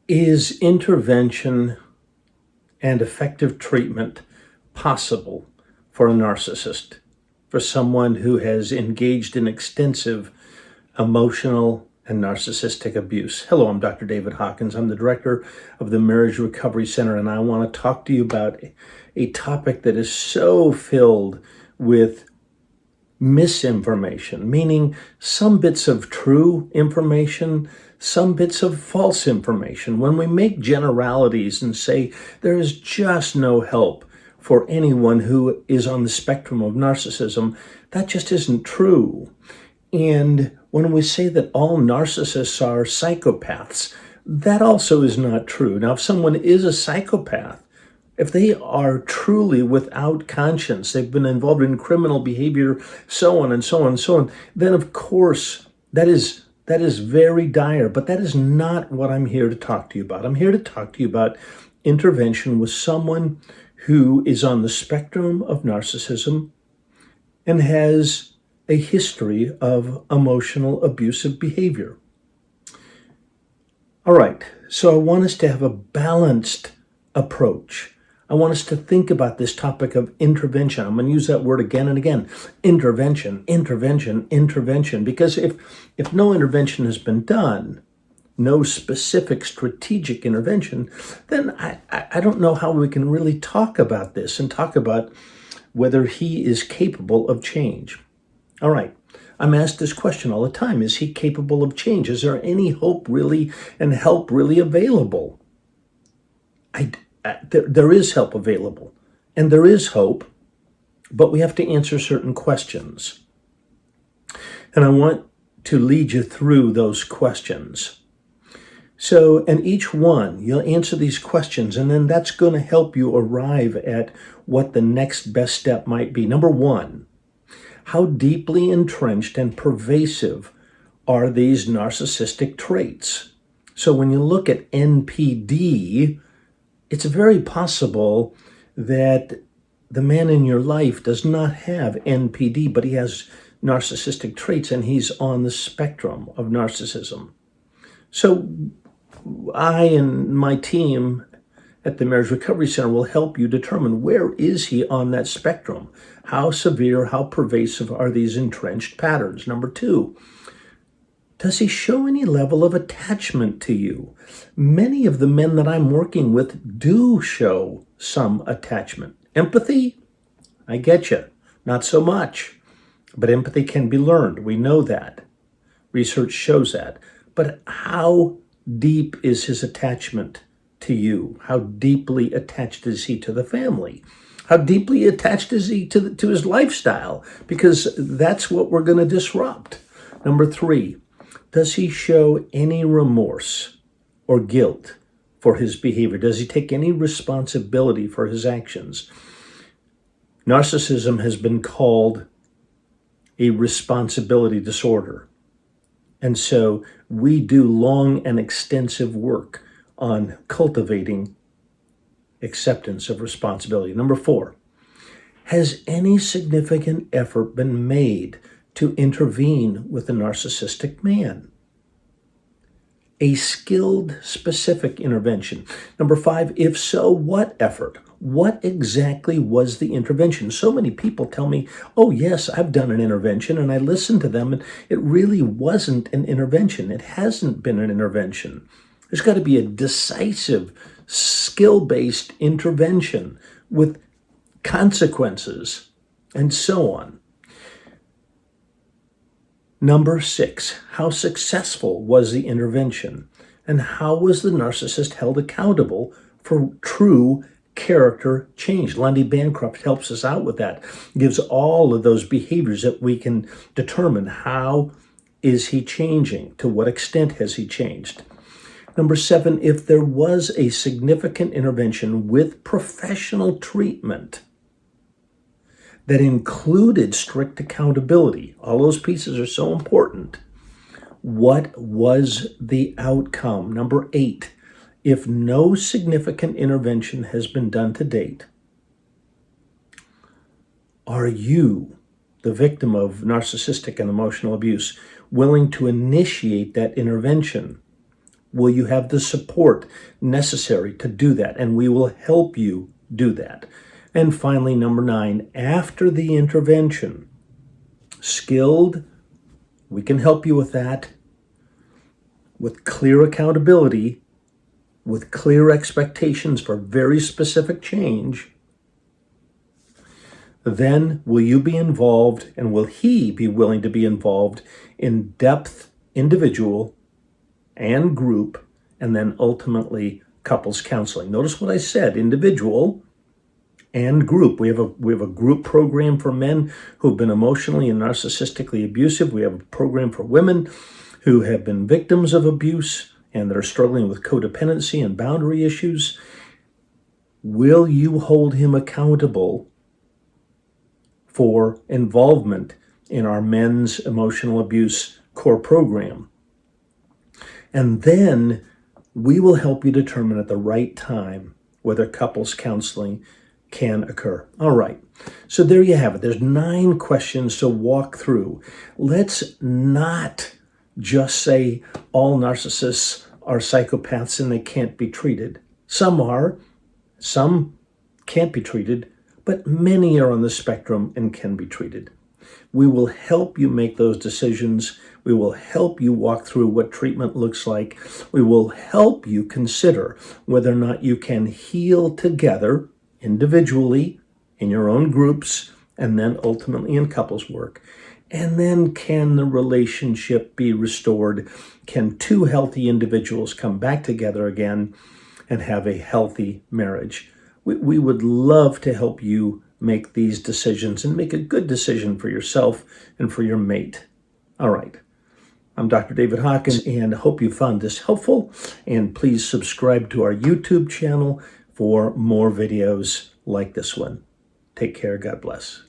Is intervention and effective treatment possible for a narcissist, for someone who has engaged in extensive emotional and narcissistic abuse? Hello, I'm Dr. David Hawkins. I'm the director of the Marriage Recovery Center, and I want to talk to you about a topic that is so filled with misinformation, meaning some bits of true information, some bits of false information. When we make generalities and say there is just no help for anyone who is on the spectrum of narcissism, that just isn't true. And when we say that all narcissists are psychopaths, that also is not true. Now, if someone is a psychopath, if they are truly without conscience, they've been involved in criminal behavior, so on and so on and so on, then of course that is very dire. But that is not what I'm here to talk to you about. I'm here to talk to you about intervention with someone who is on the spectrum of narcissism and has a history of emotional abusive behavior. All right, so I want us to have a balanced approach. I want us to think about this topic of intervention. I'm going to use that word again and again. Intervention, intervention, intervention. Because if no intervention has been done, no specific strategic intervention, then I don't know how we can really talk about this and talk about whether he is capable of change. All right. I'm asked this question all the time. Is he capable of change? Is there any hope really and help really available? There is help available and there is hope, but we have to answer certain questions. And I want to lead you through those questions. So, and each one, you'll answer these questions, and then that's going to help you arrive at what the next best step might be. Number one, how deeply entrenched and pervasive are these narcissistic traits? So when you look at NPD, it's very possible that the man in your life does not have NPD, but he has narcissistic traits and he's on the spectrum of narcissism. So I and my team at the Marriage Recovery Center will help you determine where is he on that spectrum? How severe, how pervasive are these entrenched patterns? Number two, does he show any level of attachment to you? Many of the men that I'm working with do show some attachment. Empathy? I get you. Not so much. But empathy can be learned. We know that. Research shows that. But how deep is his attachment to you? How deeply attached is he to the family? How deeply attached is he to his lifestyle? Because that's what we're going to disrupt. Number three, does he show any remorse or guilt for his behavior? Does he take any responsibility for his actions? Narcissism has been called a responsibility disorder. And so we do long and extensive work on cultivating acceptance of responsibility. Number four, has any significant effort been made to intervene with a narcissistic man? A skilled, specific intervention. Number five, if so, what effort? What exactly was the intervention? So many people tell me, oh yes, I've done an intervention, and I listen to them, and it really wasn't an intervention. It hasn't been an intervention. There's got to be a decisive, skill-based intervention with consequences and so on. Number six, how successful was the intervention? And how was the narcissist held accountable for true character change? Lundy Bancroft helps us out with that, gives all of those behaviors that we can determine. How is he changing? To what extent has he changed? Number seven, if there was a significant intervention with professional treatment that included strict accountability, all those pieces are so important. What was the outcome? Number eight, if no significant intervention has been done to date, are you, the victim of narcissistic and emotional abuse, willing to initiate that intervention Will you have the support necessary to do that? And we will help you do that. And finally, number 9, after the intervention, skilled, we can help you with that, with clear accountability, with clear expectations for very specific change. Then will you be involved, and will he be willing to be involved in depth, individual and group, and then ultimately couples counseling. Notice what I said, individual and group. We have a group program for men who've been emotionally and narcissistically abusive. We have a program for women who have been victims of abuse and that are struggling with codependency and boundary issues. Will you hold him accountable for involvement in our men's emotional abuse core program? And then we will help you determine at the right time whether couples counseling can occur. All right, so there you have it. There's 9 questions to walk through. Let's not just say all narcissists are psychopaths and they can't be treated. Some are, some can't be treated, but many are on the spectrum and can be treated. We will help you make those decisions. We will help you walk through what treatment looks like. We will help you consider whether or not you can heal together, individually, in your own groups, and then ultimately in couples work. And then can the relationship be restored? Can 2 healthy individuals come back together again and have a healthy marriage? We would love to help you make these decisions and make a good decision for yourself and for your mate. All right. I'm Dr. David Hawkins, and I hope you found this helpful. And please subscribe to our YouTube channel for more videos like this one. Take care. God bless.